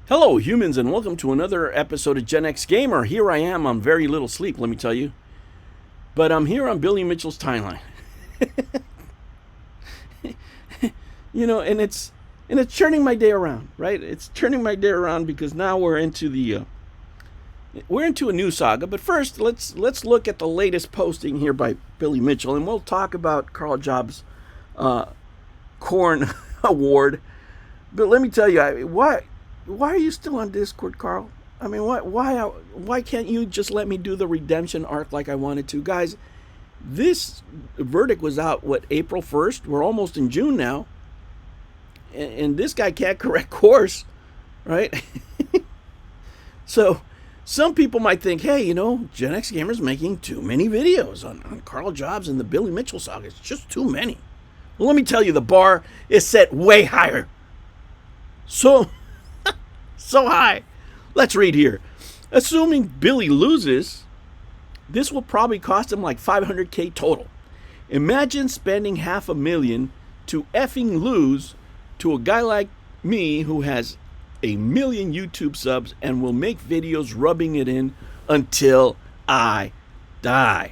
Hello, humans, and welcome to another episode of Gen X Gamer. Here I am on very little sleep, let me tell you. But I'm here on Billy Mitchell's timeline. And it's turning my day around, right? It's turning my day around because now we're into a new saga. But first, let's look at the latest posting here by Billy Mitchell, and we'll talk about Karl Jobst's Korn Award. But let me tell you, why are you still on Discord, Karl? I mean, why can't you just let me do the redemption arc like I wanted to? Guys, this verdict was out, April 1st? We're almost in June now. And this guy can't correct course, right? So some people might think, hey, Gen X Gamer's making too many videos on Karl Jobst and the Billy Mitchell saga. It's just too many. Well, let me tell you, the bar is set way higher. So high. Let's read here. Assuming Billy loses, this will probably cost him like $500K total. Imagine spending $500,000 to effing lose to a guy like me who has 1 million YouTube subs and will make videos rubbing it in until I die.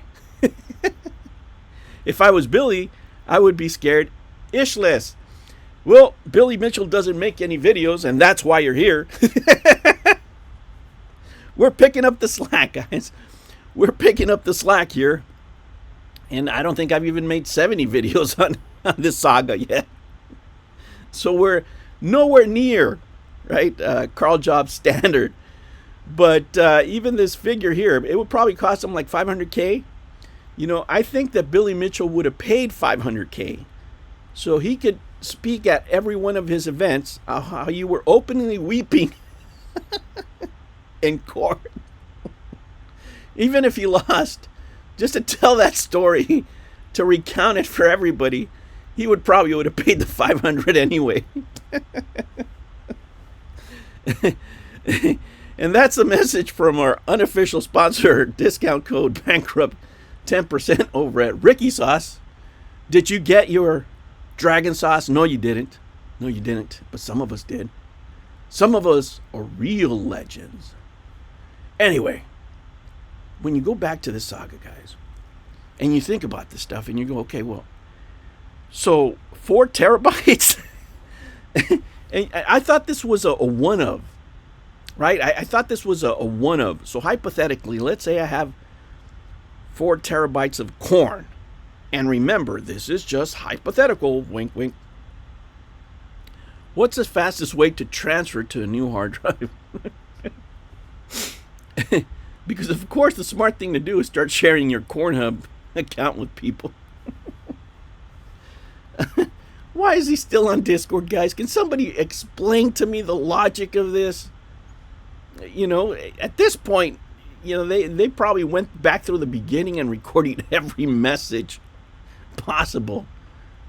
If I was Billy, I would be scared ishless. Well, Billy Mitchell doesn't make any videos, and that's why you're here. We're picking up the slack, guys. We're picking up the slack here. And I don't think I've even made 70 videos on this saga yet. So we're nowhere near, right, Karl Jobst standard. But even this figure here, it would probably cost him like $500K. I think that Billy Mitchell would have paid $500K so he could speak at every one of his events how you were openly weeping in court. Even if he lost, just to tell that story, to recount it for everybody, he would have paid the $500 anyway. And that's the message from our unofficial sponsor, discount code bankrupt 10% over at Ricky Sauce. Did you get your dragon sauce? No, you didn't. But some of us did. Some of us are real legends. Anyway, when you go back to this saga, guys, and you think about this stuff, and you go, okay, well, so 4 terabytes? And I thought this was a one of, right? I thought this was a one of. So hypothetically, let's say I have 4 terabytes of corn. And remember, this is just hypothetical, wink, wink. What's the fastest way to transfer to a new hard drive? Because, of course, the smart thing to do is start sharing your Cornhub account with people. Why is he still on Discord, guys? Can somebody explain to me the logic of this? At this point, they probably went back through the beginning and recorded every message possible,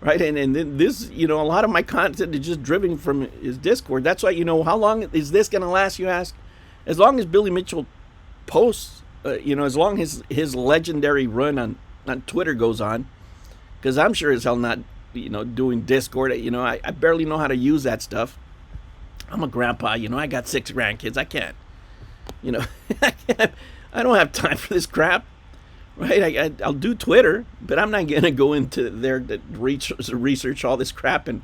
right? And then this, a lot of my content is just driven from his Discord. That's why, how long is this going to last, you ask? As long as Billy Mitchell posts, as long as his legendary run on Twitter goes on, because I'm sure as hell not, doing Discord. I barely know how to use that stuff. I'm a grandpa, I got 6 grandkids. I can't, I don't have time for this crap. Right, I'll do Twitter, but I'm not gonna go into there to research all this crap and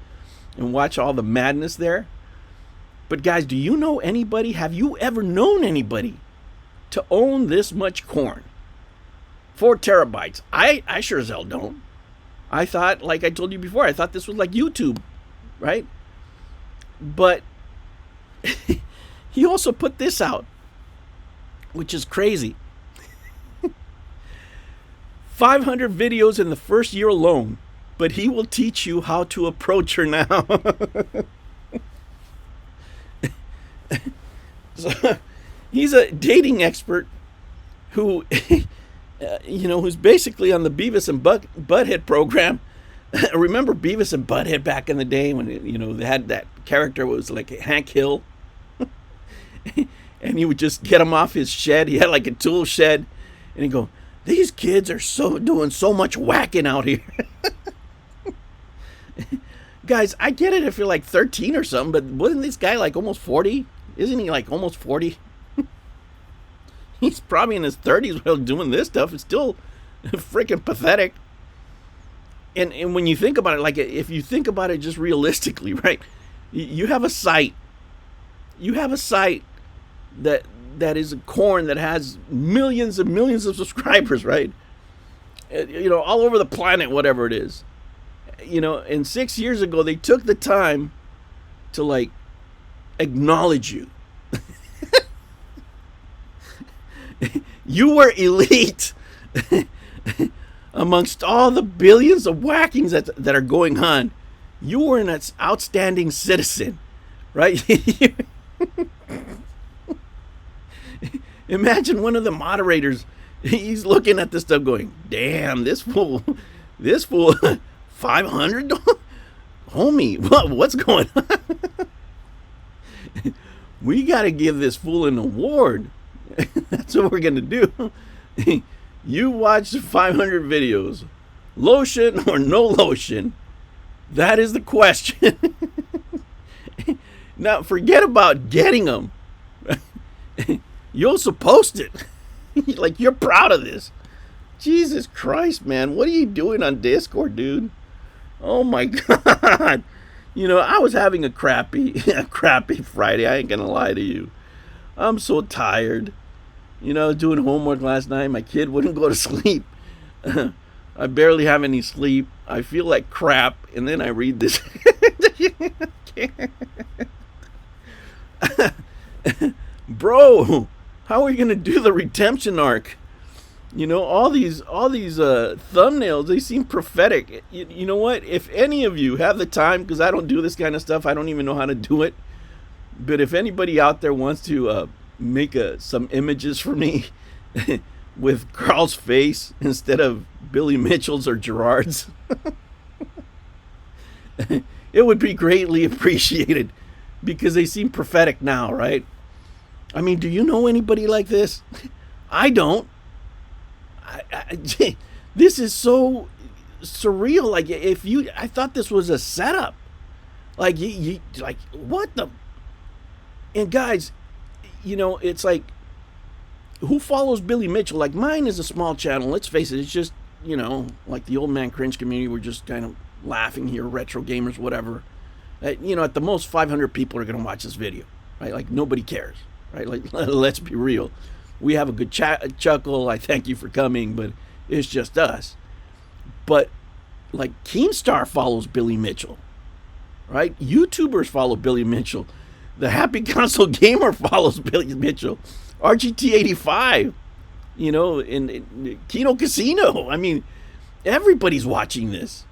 watch all the madness there. But guys, do you know anybody? Have you ever known anybody to own this much corn? 4 terabytes. I sure as hell don't. I thought, like I told you before, I thought this was like YouTube, right? But he also put this out, which is crazy. 500 videos in the first year alone, but he will teach you how to approach her now. So, he's a dating expert who, who's basically on the Beavis and Butthead program. Remember Beavis and Butthead back in the day when, they had that character was like Hank Hill? And he would just get him off his shed. He had like a tool shed. And he'd go, these kids are doing so much whacking out here. Guys, I get it if you're like 13 or something, but wasn't this guy like almost 40? Isn't he like almost 40? He's probably in his 30s while doing this stuff. It's still freaking pathetic. And when you think about it, like if you think about it just realistically, right? You have a site. You have a site that is a Korn that has millions and millions of subscribers, right? All over the planet, whatever it is. And 6 years ago, they took the time to like acknowledge you. You were elite amongst all the billions of whackings that are going on. You were an outstanding citizen, right? Imagine one of the moderators, he's looking at this stuff going, damn, this fool, 500? Homie, what's going on? We got to give this fool an award. That's what we're going to do. You watched 500 videos. Lotion or no lotion? That is the question. Now, forget about getting them. You also post it. Like, you're proud of this. Jesus Christ, man. What are you doing on Discord, dude? Oh, my God. I was having a crappy Friday. I ain't going to lie to you. I'm so tired. Doing homework last night. My kid wouldn't go to sleep. I barely have any sleep. I feel like crap. And then I read this. Bro, how are we going to do the redemption arc? All these thumbnails, they seem prophetic. You know what? If any of you have the time, because I don't do this kind of stuff, I don't even know how to do it. But if anybody out there wants to make some images for me with Carl's face instead of Billy Mitchell's or Gerard's, it would be greatly appreciated, because they seem prophetic now, right? I mean, do you know anybody like this? I don't. This is so surreal. Like, I thought this was a setup. Like, like, what the? And guys, it's like, who follows Billy Mitchell? Like, mine is a small channel. Let's face it. It's just, like the old man cringe community. We're just kind of laughing here, retro gamers, whatever. At the most 500 people are going to watch this video, right? Like, nobody cares, right? Like, let's be real. We have a good chuckle. I thank you for coming, but it's just us. But like, Keemstar follows Billy Mitchell, right? YouTubers follow Billy Mitchell. The Happy Console Gamer follows Billy Mitchell. RGT85, in Kino Casino. I mean, everybody's watching this.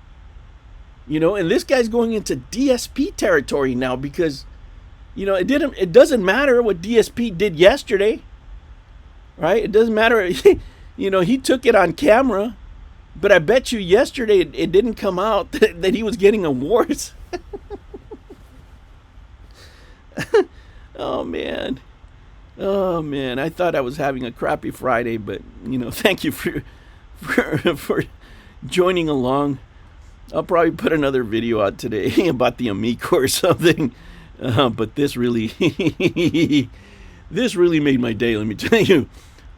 And this guy's going into DSP territory now, because, it doesn't matter what DSP did yesterday. Right? It doesn't matter. He took it on camera, but I bet you yesterday it didn't come out that he was getting awards. Oh, man. I thought I was having a crappy Friday, but, thank you for joining along. I'll probably put another video out today about the Amico or something. But this really, made my day, let me tell you.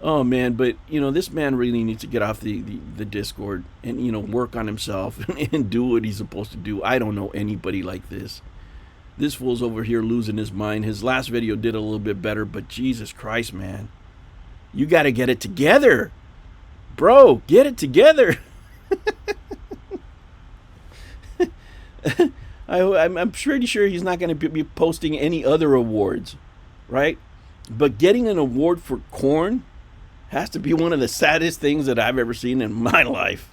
Oh, man, but, this man really needs to get off the Discord and, work on himself and do what he's supposed to do. I don't know anybody like this. This fool's over here losing his mind. His last video did a little bit better, but Jesus Christ, man. You got to get it together. Bro, get it together. I'm pretty sure he's not going to be posting any other awards, right? But getting an award for Korn has to be one of the saddest things that I've ever seen in my life.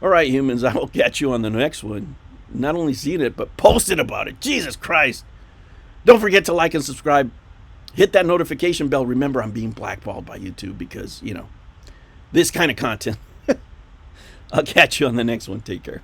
All right, humans, I will catch you on the next one. Not only seen it, but posted about it. Jesus Christ. Don't forget to like and subscribe. Hit that notification bell. Remember, I'm being blackballed by YouTube because, this kind of content. I'll catch you on the next one. Take care.